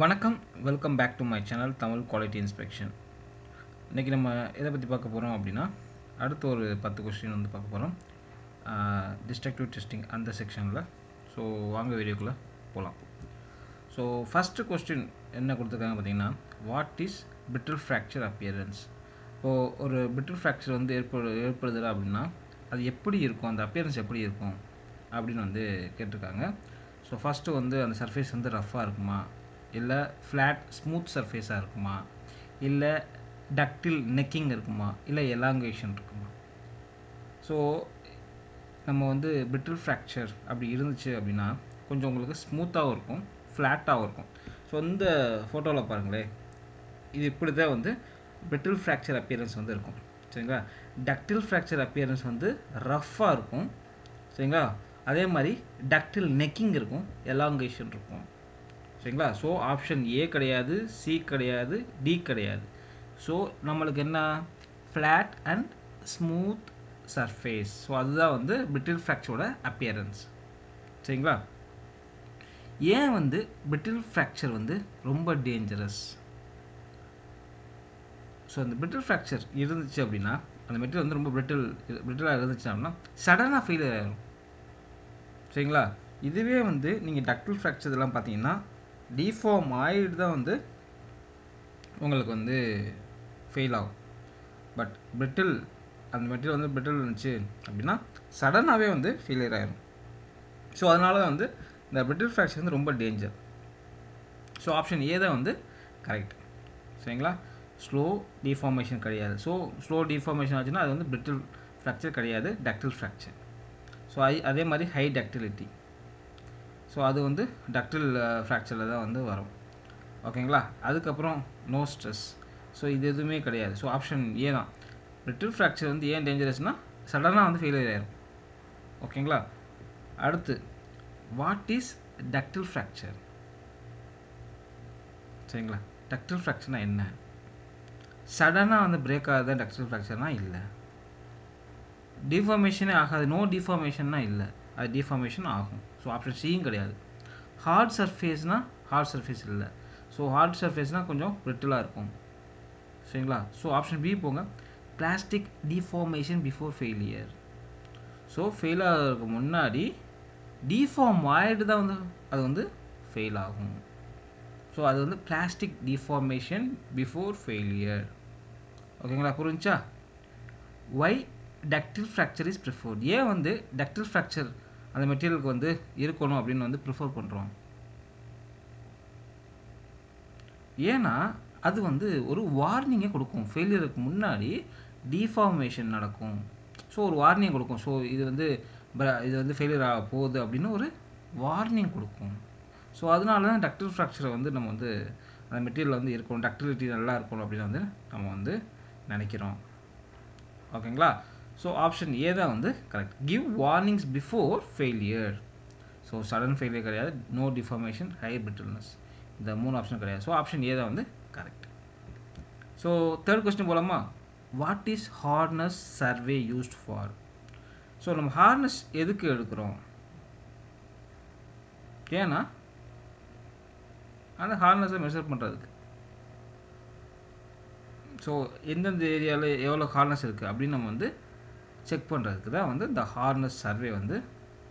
வணக்கம், welcome back to my channel Tamil quality inspection. இன்றைக்கி நம்ம எதை பற்றி பார்க்க போகிறோம் அப்படின்னா, அடுத்து ஒரு 10 கொஸ்டின் வந்து பார்க்க போகிறோம். டிஸ்ட்ரக்டிவ் டெஸ்டிங் அந்த செக்ஷனில். ஸோ வாங்க வீடியோக்குள்ளே போகலாம். ஸோ ஃபஸ்ட்டு கொஸ்டின் என்ன கொடுத்துருக்காங்க பார்த்தீங்கன்னா, what is brittle fracture appearance? இப்போது ஒரு பிரிட்டில் ஃப்ராக்சர் வந்து ஏற்படுது அப்படின்னா அது எப்படி இருக்கும், அந்த அப்பியரன்ஸ் எப்படி இருக்கும் அப்படின்னு வந்து கேட்டிருக்காங்க. ஸோ ஃபஸ்ட்டு வந்து அந்த சர்ஃபேஸ் வந்து ரஃப்பாக இருக்குமா, இல்லை ஃப்ளாட் ஸ்மூத் சர்ஃபேஸாக இருக்குமா, இல்லை டக்டில் நெக்கிங் இருக்குமா, இல்லை எலாங்கேஷன் இருக்குமா? ஸோ நம்ம வந்து பிரிட்டில் ஃப்ராக்சர் அப்படி இருந்துச்சு அப்படின்னா கொஞ்சம் உங்களுக்கு ஸ்மூத்தாகவும் இருக்கும், ஃப்ளாட்டாகவும் இருக்கும். ஸோ இந்த ஃபோட்டோவில் பாருங்களேன், இது இப்படி தான் வந்து பிரிட்டில் ஃப்ராக்சர் அப்பியரன்ஸ் வந்து இருக்கும். சரிங்களா? டக்டில் ஃப்ராக்சர் அப்பியரன்ஸ் வந்து ரஃப்பாக இருக்கும். சரிங்களா? அதே மாதிரி டக்டில் நெக்கிங் இருக்கும், எலாங்கேஷன் இருக்கும். சரிங்களா? ஸோ ஆப்ஷன் ஏ கிடையாது, சி கிடையாது, டி கிடையாது. ஸோ நம்மளுக்கு என்ன, flat and smooth surface. So அதுதான் வந்து பிரிட்டில் ஃப்ராக்சரோட அப்பியரன்ஸ். சரிங்களா? ஏன் வந்து பிரிட்டில் ஃப்ராக்சர் வந்து ரொம்ப டேஞ்சரஸ்? ஸோ அந்த பிரிட்டில் ஃப்ராக்சர் இருந்துச்சு அப்படின்னா, அந்த மெட்டீரியல் வந்து ரொம்ப பிரிட்டிலாக இருந்துச்சு அப்படின்னா சடனாக ஃபெயிலியர் ஆகிடும். சரிங்களா? இதுவே வந்து நீங்கள் டக்டில் ஃப்ராக்சர் இதெல்லாம் பார்த்தீங்கன்னா டிஃபார்ம் ஆகிட்டு தான் வந்து உங்களுக்கு வந்து ஃபெயில் ஆகும். பட் பிரிட்டில், அந்த மெட்டீரியல் வந்து பிரிட்டில் இருந்துச்சு அப்படின்னா சடனாகவே வந்து ஃபெயிலியர் ஆகிடும். ஸோ அதனால தான் வந்து இந்த பிரிட்டில் ஃப்ராக்சர் வந்து ரொம்ப டேஞ்சர். ஸோ ஆப்ஷன் ஏ தான் வந்து கரெக்ட். சரிங்களா? ஸ்லோ டிஃபார்மேஷன் கிடையாது. ஸோ ஸ்லோ டிஃபார்மேஷன் ஆச்சுன்னா அது வந்து பிரிட்டில் ஃப்ராக்சர் கிடையாது, டக்டில் ஃப்ராக்சர். ஸோ அதே மாதிரி ஹை டக்டிலிட்டி, ஸோ அது வந்து டக்டில் ஃப்ராக்சரில் தான் வந்து வரும். ஓகேங்களா? அதுக்கப்புறம் நோ ஸ்ட்ரெஸ், ஸோ இது எதுவுமே கிடையாது. ஸோ ஆப்ஷன் ஏ தான். பிரிட்டில் ஃப்ராக்சர் வந்து ஏன் டேஞ்சரஸ்னால் சடனாக வந்து ஃபெயிலியர் ஆயிரும். ஓகேங்களா? அடுத்து வாட் இஸ் டக்டில் ஃப்ராக்சர்? சரிங்களா? டக்டில் ஃப்ராக்சர்னால் என்ன? சடனாக வந்து பிரேக் ஆகுது டக்டில் ஃப்ராக்சர்னால் இல்லை. டிஃபார்மேஷனே ஆகாது, நோ டிஃபார்மேஷன்னா இல்லை, அது டிஃபார்மேஷன் ஆகும். ஸோ ஆப்ஷன் சியும் கிடையாது. ஹார்ட் சர்ஃபேஸ்னால் ஹார்ட் சர்ஃபேஸ் இல்லை. ஸோ ஹார்ட் சர்ஃபேஸ்னால் கொஞ்சம் பிரிட்டிலாக இருக்கும். சரிங்களா? ஸோ ஆப்ஷன் பி போங்க, plastic deformation before failure. So fail ஆகிறதுக்கு முன்னாடி டிஃபார்ம் ஆகிட்டு தான் வந்து அது வந்து ஃபெயில் ஆகும். ஸோ அது வந்து பிளாஸ்டிக் டிஃபார்மேஷன் பிஃபோர் ஃபெயிலியர். ஓகேங்களா? புரிஞ்சா? Why ductile fracture is preferred? ஏன் வந்து டக்டில் ஃப்ராக்சர் அந்த மெட்டீரியலுக்கு வந்து இருக்கணும் அப்படின்னு வந்து ப்ரிஃபர் பண்ணுறோம்? ஏன்னா அது வந்து ஒரு வார்னிங்கை கொடுக்கும். ஃபெயிலியருக்கு முன்னாடி டிஃபார்மேஷன் நடக்கும். ஸோ ஒரு வார்னிங் கொடுக்கும். ஸோ இது வந்து ஃபெயிலியர் ஆக போகுது அப்படின்னு ஒரு வார்னிங் கொடுக்கும். ஸோ அதனால தான் டக்டில் ஃப்ராக்சரை வந்து நம்ம வந்து அந்த மெட்டீரியல் வந்து இருக்கணும், டக்டிலிட்டி நல்லா இருக்கணும் அப்படின்னு வந்து நம்ம வந்து நினைக்கிறோம். ஓகேங்களா? ஸோ ஆப்ஷன் ஏ தான் வந்து correct. Give warnings before failure. So sudden failure கிடையாது, நோ டிஃபார்மேஷன், ஹை பிரிட்டில்னஸ், இந்த 3 ஆப்ஷன் கிடையாது. ஸோ ஆப்ஷன் ஏ தான் வந்து கரெக்ட். ஸோ தேர்ட் கொஸ்டின் போலாமா? What is hardness survey used for? So நம்ம ஹார்ட்னஸ் எதுக்கு எடுக்கிறோம்? ஏன்னா அந்த ஹார்ட்னஸை மெஷர் பண்ணுறதுக்கு. ஸோ எந்தெந்த ஏரியாவில் எவ்வளோ ஹார்ட்னஸ் இருக்குது அப்படின்னு நம்ம வந்து செக் பண்ணுறதுக்கு தான் வந்து இந்த ஹார்ட்னஸ் சர்வே வந்து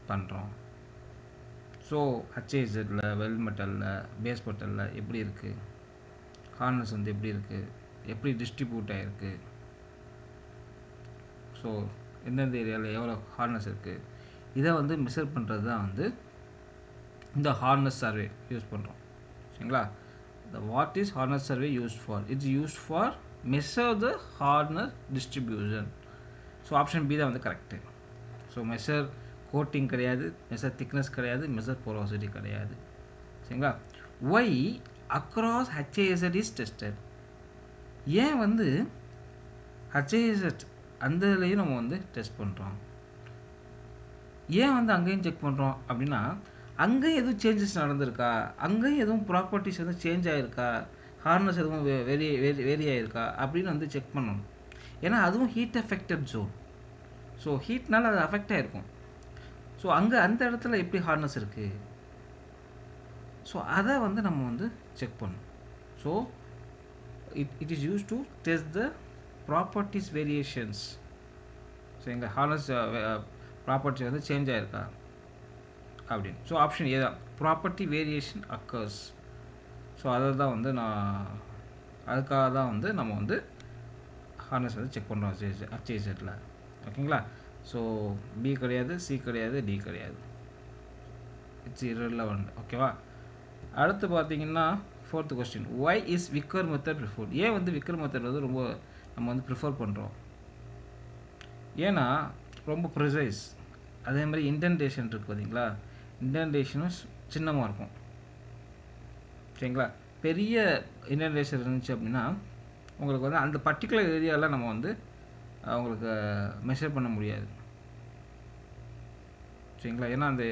பண்ணுறோம். ஸோ ஹச்ஐசெட்டில், வெல் மெட்டலில், பேஸ் மெட்டலில் எப்படி இருக்குது, ஹார்ட்னஸ் வந்து எப்படி இருக்குது, எப்படி டிஸ்ட்ரிபியூட் ஆகிருக்கு, ஸோ எந்தெந்த ஏரியாவில் எவ்வளோ ஹார்ட்னஸ் இருக்குது, இதை வந்து மெஷர் பண்ணுறது தான் வந்து இந்த ஹார்ட்னஸ் சர்வே யூஸ் பண்ணுறோம். சரிங்களா? the what is hardness survey used for? It's used for measure the hardness distribution. So option B தான் வந்து கரெக்டு. ஸோ மெஷர் கோட்டிங் கிடையாது, மெஷர் திக்னஸ் கிடையாது, மெஷர் போரோசிட்டி கிடையாது. சரிங்களா? ஒய் அக்ராஸ் ஹெச்ஐஎஸ்எட் இஸ் டெஸ்டட்? ஏன் வந்து ஹெச்ஐஎஸ்எட் அந்த இதுலேயும் நம்ம வந்து டெஸ்ட் பண்ணுறோம்? ஏன் வந்து அங்கேயும் செக் பண்ணுறோம் அப்படின்னா, அங்கேயும் எதுவும் சேஞ்சஸ் நடந்திருக்கா, அங்கேயும் எதுவும் ப்ராப்பர்ட்டிஸ் வந்து சேஞ்ச் ஆகிருக்கா, ஹார்ட்னஸ் எதுவும் வேரி ஆகிருக்கா அப்படின்னு வந்து செக் பண்ணணும். ஏன்னா அதுவும் ஹீட் எஃபெக்டட் ஜோன். ஸோ ஹீட்னால அது அஃபெக்ட் ஆகிருக்கும். ஸோ அங்கே அந்த இடத்துல எப்படி ஹார்ட்னஸ் இருக்குது, ஸோ அதை வந்து நம்ம வந்து செக் பண்ணணும். So it is used to test the properties variations. So எங்கள் ஹார்னஸ் ப்ராப்பர்ட்டி வந்து சேஞ்ச் ஆகிருக்கா அப்படின்னு. ஸோ ஆப்ஷன் ஏ தான், ப்ராப்பர்ட்டி வேரியேஷன் அக்கர்ஸ். ஸோ அதை தான் வந்து அதுக்காக தான் வந்து நம்ம வந்து ஹார்னஸ் வந்து செக் பண்ணுறோம் அச்சேஜரில். ஓகேங்களா? ஸோ பி கிடையாது, சி கிடையாது, டி கிடையாது. It's irrelevant. ஓகேவா? அடுத்து பார்த்தீங்கன்னா 4th question, why is Vicker method preferred? ஏன் வந்து விக்கர் மெத்தட் வந்து ரொம்ப நம்ம வந்து ப்ரிஃபர் பண்ணுறோம்? ஏன்னா ரொம்ப ப்ரிசைஸ். அதே மாதிரி இன்டென்டேஷன் இருக்குது பார்த்தீங்களா, இன்டென்டேஷனும் சின்னமாக இருக்கும். சரிங்களா? பெரிய இன்டென்டேஷன் இருந்துச்சு அப்படின்னா உங்களுக்கு வந்து அந்த பர்டிகுலர் ஏரியாவில் நம்ம வந்து உங்களுக்கு மெஷர் பண்ண முடியாது. சரிங்களா? ஏன்னா அந்த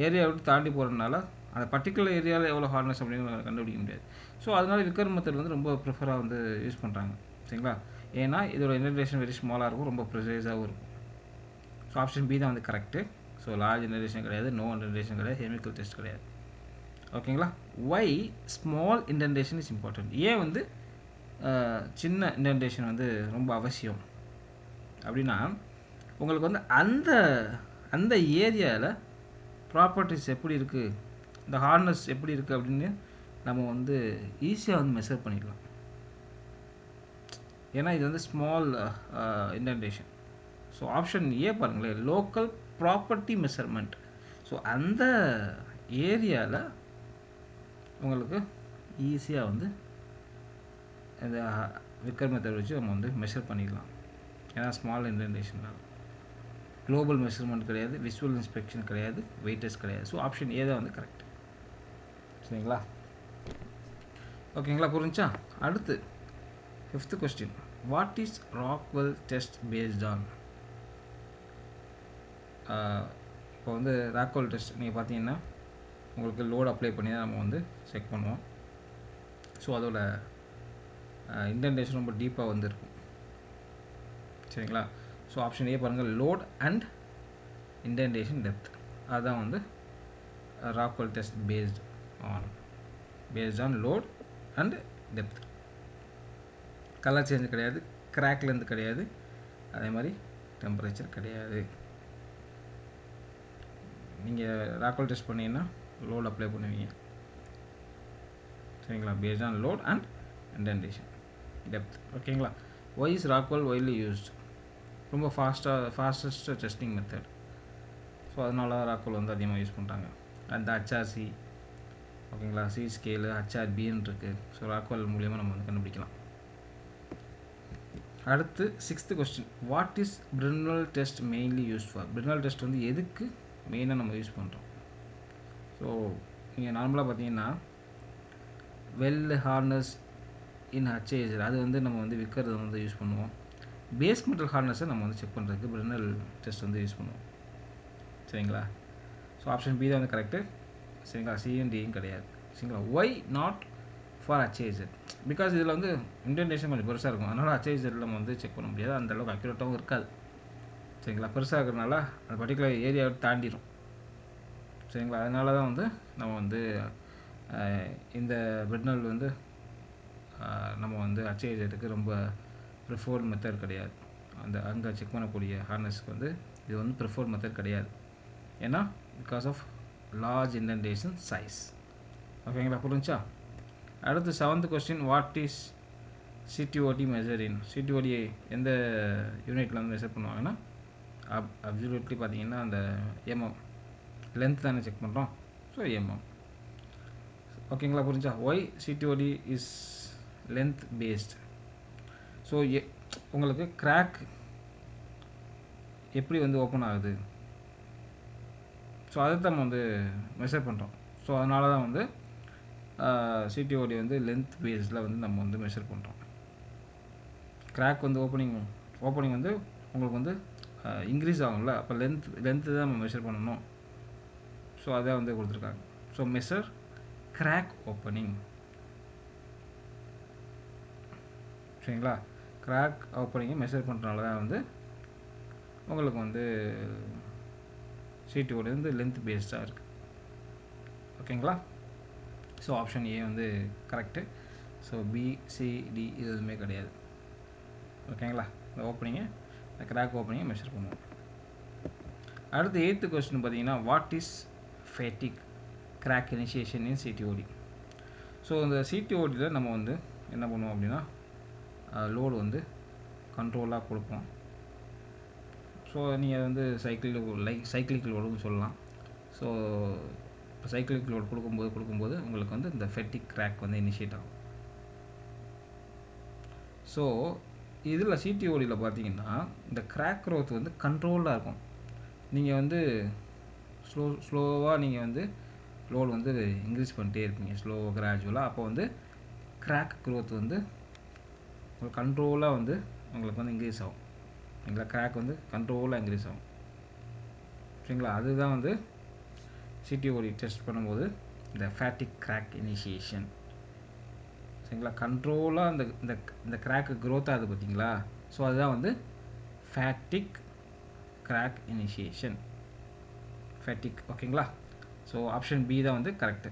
ஏரியா விட்டு தாண்டி போகிறதுனால அந்த பர்டிகுலர் ஏரியாவில் எவ்வளோ ஹார்னஸ் அப்படின்னு கண்டுபிடிக்க முடியாது. ஸோ அதனால விக்கர் மெத்தட் வந்து ரொம்ப ப்ரிஃபராக வந்து யூஸ் பண்ணுறாங்க. சரிங்களா? ஏன்னா இதோட இன்டென்டேஷன் வெரி ஸ்மாலாக இருக்கும், ரொம்ப ப்ரிசைஸாகவும் இருக்கும். ஸோ ஆப்ஷன் பி தான் வந்து கரெக்டு. ஸோ லார்ஜ் இன்டென்டேஷன் கிடையாது, நோ இன்டென்டேஷன் கிடையாது, கெமிக்கல் டெஸ்ட் கிடையாது. ஓகேங்களா? Why small indentation is important? ஏன் வந்து சின்ன இன்டென்டேஷன் வந்து ரொம்ப அவசியம் அப்படின்னா உங்களுக்கு வந்து அந்த ஏரியாவில் ப்ராப்பர்ட்டிஸ் எப்படி இருக்குது, இந்த ஹார்னஸ் எப்படி இருக்குது அப்படின்னு நம்ம வந்து ஈஸியாக வந்து மெஷர் பண்ணிடலாம். ஏன்னா இது வந்து ஸ்மால் இன்டென்டேஷன். ஸோ ஆப்ஷன் ஏ பாருங்களேன், லோக்கல் ப்ராப்பர்ட்டி மெஷர்மெண்ட். ஸோ அந்த ஏரியாவில் உங்களுக்கு ஈஸியாக வந்து இந்த விக்கர் மெத்தட் வச்சு நம்ம வந்து மெஷர் பண்ணிடலாம். ஏன்னா ஸ்மால் இன்டென்டேஷனால் குளோபல் மெஷர்மெண்ட் கிடையாது, விஷுவல் இன்ஸ்பெக்ஷன் கிடையாது, வெயிட்டஸ் கிடையாது. ஸோ ஆப்ஷன் ஏ தான் வந்து கரெக்ட். சரிங்களா? ஓகேங்களா? புரிஞ்சா? அடுத்து 5th question, what is Rockwell test based on? இப்போ வந்து ராக்வெல் டெஸ்ட் நீங்கள் பார்த்தீங்கன்னா உங்களுக்கு லோடு அப்ளை பண்ணி தான் நம்ம வந்து செக் பண்ணுவோம். ஸோ அதோட இன்டென்டேஷன் ரொம்ப டீப்பாக வந்து இருக்கும். சரிங்களா? ஸோ ஆப்ஷன் ஏ பாருங்கள், லோட் அண்ட் இன்டென்டேஷன் டெப்த். அதுதான் வந்து Rockwell test based on load and depth. Colour change கிடையாது, கிராக் லென்த் கிடையாது, அதே மாதிரி டெம்பரேச்சர் கிடையாது. நீங்கள் ராக்வெல் டெஸ்ட் பண்ணிங்கன்னா லோட் அப்ளை பண்ணுவீங்க. சரிங்களா? Based on load and indentation depth. ஓகேங்களா? Why is Rockwell widely used? ரொம்ப ஃபாஸ்டஸ்ட் டெஸ்டிங் மெத்தட். ஸோ அதனால தான் ராக்வெல் வந்து அதிகமாக யூஸ் பண்ணுறாங்க. அந்த ஹச்ஆர்சி, ஓகேங்களா, சி ஸ்கேலு, ஹச்ஆர்பின்னு இருக்குது. ஸோ ராக்வெல் மூலியமாக நம்ம வந்து கண்டுபிடிக்கலாம். அடுத்து 6th question, what is Brinell test mainly use for? Brinell test வந்து எதுக்கு மெயினாக நம்ம யூஸ் பண்ணுறோம்? ஸோ நீங்கள் நார்மலாக பார்த்தீங்கன்னா வெல் ஹார்னஸ் இன் ஹச்ஏஎஸ், அது வந்து நம்ம வந்து விற்கிறது வந்து யூஸ் பண்ணுவோம். பேஸ் மெட்டல் ஹார்னஸை நம்ம வந்து செக் பண்ணுறதுக்கு பிரினல் டெஸ்ட் வந்து யூஸ் பண்ணுவோம். சரிங்களா? ஸோ ஆப்ஷன் பி தான் வந்து கரெக்டு. சரிங்களா? சியும் டியும் கிடையாது. சரிங்களா? Why not for HAZ? Because இதில் வந்து இன்டென்டேஷன் கொஞ்சம் பெருசாக இருக்கும், அதனால் ஹச்ஏஎஸ்ல நம்ம வந்து செக் பண்ண முடியாது, அந்தளவுக்கு அக்யூரேட்டாகவும் இருக்காது. சரிங்களா? பெருசாக இருக்கிறதுனால அந்த பர்டிகுலர் ஏரியாவை தாண்டிடும். சரிங்களா? அதனால தான் வந்து நம்ம வந்து இந்த பிரினல் வந்து நம்ம வந்து ஹச்ஏஎஸ்க்கு ரொம்ப ப்ரிஃபர்ட் மெத்தட் கிடையாது. அங்கே செக் பண்ணக்கூடிய ஹார்னஸ்க்கு வந்து இது வந்து ப்ரிஃபர்ட் மெத்தட் கிடையாது. ஏன்னா because of large indentation size. ஓகேங்களா? புரிஞ்சா? அடுத்து 7th question, what is CTOD measure in? CTOD எந்த யூனிட்டில் வந்து மெஷர் பண்ணுவாங்கன்னா அப்சல்யூட்லி பார்த்தீங்கன்னா அந்த எம்எம் லென்த் தானே செக் பண்ணுறோம். So mm. ஓகேங்களா? புரிஞ்சா? Why CTOD is length based? So உங்களுக்கு கிராக் எப்படி வந்து ஓப்பன் ஆகுது, ஸோ அதை தான் நம்ம வந்து மெஷர் பண்ணுறோம். ஸோ அதனால தான் வந்து சிடிஓடி வந்து லென்த் பேஸில் வந்து நம்ம வந்து மெஷர் பண்ணுறோம். கிராக் வந்து ஓப்பனிங் வந்து உங்களுக்கு வந்து இன்க்ரீஸ் ஆகும்ல, அப்போ லென்த்து தான் நம்ம மெஷர் பண்ணணும். ஸோ அதை வந்து கொடுத்துருக்காங்க. So measure crack opening. சரிங்களா? கிராக் ஓப்பனிங்கை மெஷர் பண்ணுறதுனால தான் வந்து உங்களுக்கு வந்து சிடிஓடி வந்து லென்த் பேஸ்டாக இருக்குது. ஓகேங்களா? ஸோ ஆப்ஷன் ஏ வந்து correct. So B, C, D இது எதுவுமே கிடையாது. ஓகேங்களா? இந்த ஓப்பனிங்கை, இந்த கிராக் ஓப்பனிங்கை மெஷர் பண்ணுவோம். அடுத்து 8th கொஸ்டின் பார்த்தீங்கன்னா, what is fatigue crack initiation in CTOD? So இந்த சிடிஓடியில் நம்ம வந்து என்ன பண்ணுவோம் அப்படின்னா, லோடு வந்து கண்ட்ரோலாக கொடுப்போம். ஸோ நீங்கள் வந்து சைக்கிளிக் லோடுன்னு சொல்லலாம். ஸோ இப்போ சைக்கிளிக் லோடு கொடுக்கும்போது உங்களுக்கு வந்து இந்த ஃபேட்டிக் கிராக் வந்து இனிஷியேட் ஆகும். ஸோ இதில் சிடிஓடியில் பார்த்தீங்கன்னா இந்த கிராக் க்ரோத் வந்து கண்ட்ரோலாக இருக்கும். நீங்கள் வந்து ஸ்லோவாக நீங்கள் வந்து லோடு வந்து இன்க்ரீஸ் பண்ணிட்டே இருப்பீங்க, ஸ்லோவாக கிராஜுவலாக. அப்போ வந்து கிராக் க்ரோத் வந்து உங்களுக்கு கண்ட்ரோலாக வந்து உங்களுக்கு வந்து இன்க்ரீஸ் ஆகும். சரிங்களா? கிராக் வந்து கண்ட்ரோலாக இன்க்ரீஸ் ஆகும். சரிங்களா? அதுதான் வந்து சிடிஓடி டெஸ்ட் பண்ணும்போது இந்த ஃபேட்டிக் கிராக் இனிஷியேஷன். சரிங்களா? கண்ட்ரோலாக இந்த கிராக்கு க்ரோத் ஆகுது பார்த்தீங்களா? ஸோ அதுதான் வந்து ஃபேட்டிக் கிராக் இனிஷியேஷன். ஃபேட்டிக். ஓகேங்களா? ஸோ ஆப்ஷன் பி தான் வந்து correct.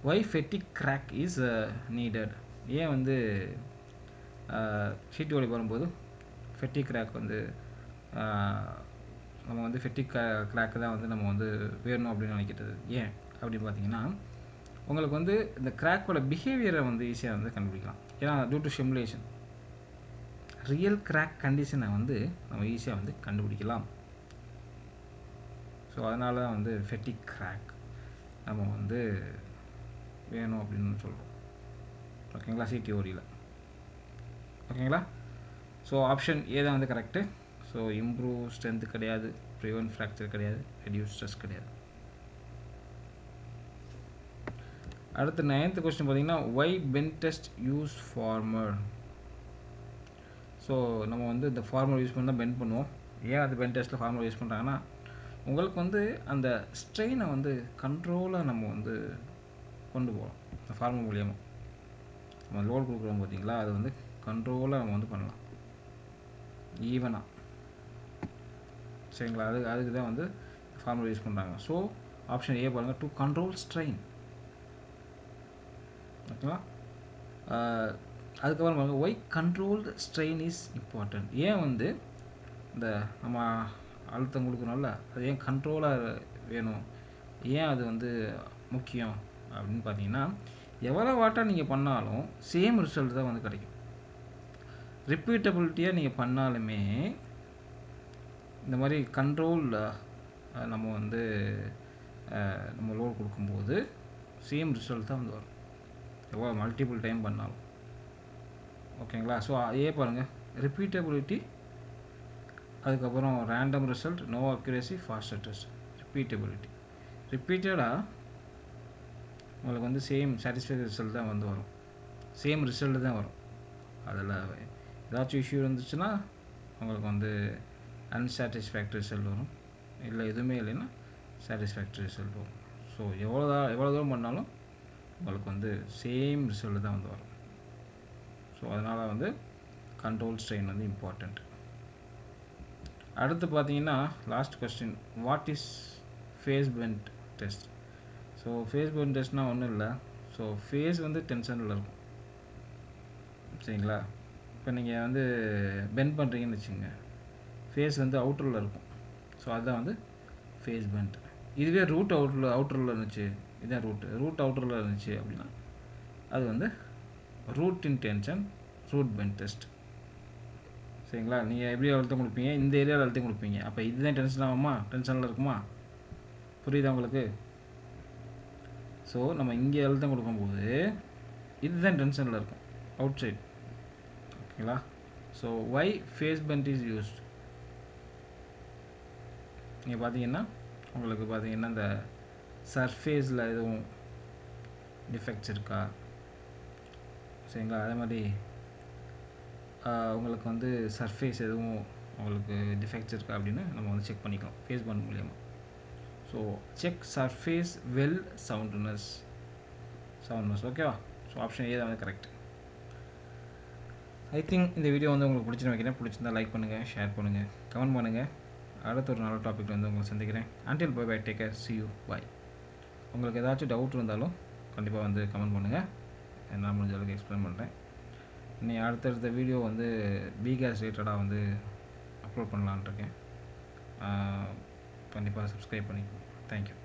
Why fatigue crack is needed? ஏன் வந்து சிடிஓடி வரும்போது ஃபேட்டிக் கிராக் வந்து நம்ம வந்து ஃபேட்டிக் கிராக்கு தான் வந்து நம்ம வந்து வேணும் அப்படின்னு நினைக்கிறது ஏன் அப்படின்னு பார்த்தீங்கன்னா, உங்களுக்கு வந்து இந்த கிராக்கோட பிஹேவியரை வந்து ஈஸியாக வந்து கண்டுபிடிக்கலாம். ஏன்னா due to simulation real crack கண்டிஷனை வந்து நம்ம ஈஸியாக வந்து கண்டுபிடிக்கலாம். ஸோ அதனால தான் வந்து ஃபேட்டிக் கிராக் நம்ம வந்து வேணும் அப்படின்னு சொல்கிறோம். ஓகேங்களா? சிடிஓடியில். ஓகேங்களா? ஸோ ஆப்ஷன் ஏ தான் வந்து கரெக்டு. ஸோ இம்ப்ரூவ் ஸ்ட்ரென்த் கிடையாது, ப்ரிவென்ட் ஃப்ராக்சர் கிடையாது, ரெடியூஸ் ஸ்ட்ரெஸ் கிடையாது. அடுத்து 9th கொஸ்டின் பார்த்தீங்கன்னா, why bend test use former? So நம்ம வந்து இந்த ஃபார்முலா யூஸ் பண்ணி தான் பெண்ட் பண்ணுவோம். ஏன் அது பெண்ட் டெஸ்ட்டில் ஃபார்முலா யூஸ் பண்ணுறாங்கன்னா, உங்களுக்கு வந்து அந்த ஸ்ட்ரெயினை வந்து கண்ட்ரோலாக நம்ம வந்து கொண்டு போகலாம். இந்த ஃபார்முலா மூலியமாக நம்ம லோடு கொடுக்குறோம் பார்த்தீங்களா, அது வந்து கண்ட்ரோலாக நம்ம வந்து பண்ணலாம் ஈவனாக. சரிங்களா? அதுக்கு தான் வந்து ஃபார்முலா யூஸ் பண்ணுறாங்க. ஸோ ஆப்ஷன் ஏ பாருங்கள், டு கண்ட்ரோல் ஸ்ட்ரெயின். ஓகேவா? அதுக்கப்புறம் பாருங்கள், why controlled strain is important? ஏன் வந்து இந்த நம்ம அழுத்தம் கொடுக்குறோம்ல, அது ஏன் கண்ட்ரோலாக வேணும், ஏன் அது வந்து முக்கியம் அப்படின்னு பார்த்தீங்கன்னா, எவ்வளோ வாட்டாக நீங்கள் பண்ணாலும் சேம் ரிசல்ட் தான் வந்து கிடைக்கும். ரிப்பீட்டபிலிட்டியாக நீங்கள் பண்ணாலுமே இந்த மாதிரி கண்ட்ரோல் நம்ம வந்து நம்ம லோடு கொடுக்கும்போது சேம் ரிசல்ட் தான் வந்து வரும், எவ்வளோ மல்டிபிள் டைம் பண்ணாலும். ஓகேங்களா? ஸோ ஏ பாருங்கள், ரிப்பீட்டபிலிட்டி, அதுக்கப்புறம் random result, no accuracy, faster test. Repeatability ரிப்பீட்டடாக உங்களுக்கு வந்து சேம் சாட்டிஸ்ஃபைடு ரிசல்ட் தான் வந்து வரும், சேம் ரிசல்ட் தான் வரும். அதில் ஏதாச்சும் இஷ்யூ இருந்துச்சுன்னா உங்களுக்கு வந்து அன்சாட்டிஸ்ஃபேக்டரி ரிசல்ட் வரும், இல்லை எதுவுமே இல்லைன்னா சாட்டிஸ்ஃபேக்டரி ரிசல்ட் வரும். ஸோ எவ்வளோ தூரம் பண்ணாலும் உங்களுக்கு வந்து சேம் ரிசல்ட் தான் வந்து வரும். ஸோ அதனால் வந்து கண்ட்ரோல் ஸ்ட்ரெயின் வந்து இம்பார்ட்டண்ட். அடுத்து பார்த்தீங்கன்னா last question, what is face bend test? So face bend டெஸ்ட்னால் ஒன்றும் இல்லை. ஸோ ஃபேஸ் வந்து டென்ஷனில் இருக்கும். சரிங்களா? இப்போ நீங்கள் வந்து பெண்ட் பண்ணுறீங்கன்னு வச்சுக்கோங்க, ஃபேஸ் வந்து அவுட்டரில் இருக்கும். ஸோ அதுதான் வந்து ஃபேஸ் பெண்ட். இதுவே ரூட் அவுட்டரில் இருந்துச்சு, இதுதான் ரூட் அவுட்டரில் இருந்துச்சு அப்படின்னா அது வந்து root in tension, root bend test. சரிங்களா? நீங்கள் எப்படி அழுத்தம் கொடுப்பீங்க, இந்த ஏரியாவில் அழுத்தம் கொடுப்பீங்க, அப்போ இதுதான் டென்ஷன் ஆகுமா, டென்ஷனில் இருக்குமா? புரியுதா உங்களுக்கு? ஸோ நம்ம இங்கே அழுத்தம் கொடுக்கும்போது இதுதான் டென்ஷனில் இருக்கும், அவுட் சைட். ஓகேங்களா? So why face bend is used? நீங்கள் பார்த்தீங்கன்னா உங்களுக்கு பார்த்தீங்கன்னா இந்த சர்ஃபேஸில் எதுவும் டிஃபெக்ட்ஸ் இருக்கா, சரிங்களா? அதே மாதிரி உங்களுக்கு வந்து சர்ஃபேஸ் எதுவும் உங்களுக்கு டிஃபெக்ட்ஸ் இருக்கா அப்படின்னு நம்ம வந்து செக் பண்ணிக்கலாம் ஃபேஸ் பெண்ட் மூலியமாக. So check surface well soundness. ஓகேவா? ஸோ ஆப்ஷன் ஏ தான் வந்து கரெக்ட். ஐ திங்க் இந்த வீடியோ வந்து உங்களுக்கு பிடிச்சிருந்தா லைக் பண்ணுங்கள், ஷேர் பண்ணுங்கள், கமெண்ட் பண்ணுங்கள். அடுத்த ஒரு நல்ல டாபிக் வந்து உங்களை சந்திக்கிறேன். Until bye bye, take care, see you, bye. உங்களுக்கு ஏதாச்சும் டவுட் இருந்தாலும் கண்டிப்பாக வந்து கமெண்ட் பண்ணுங்கள். என்னால் முடிஞ்ச அளவுக்கு எக்ஸ்பிளைன் பண்ணுறேன். நீ அடுத்தடுத்த வீடியோ வந்து பிகேஸ் ரிலேட்டடாக வந்து அப்லோட் பண்ணலான்ட்டு இருக்கேன். கண்டிப்பாக சப்ஸ்கிரைப் பண்ணிக்கோங்க. தேங்க்யூ.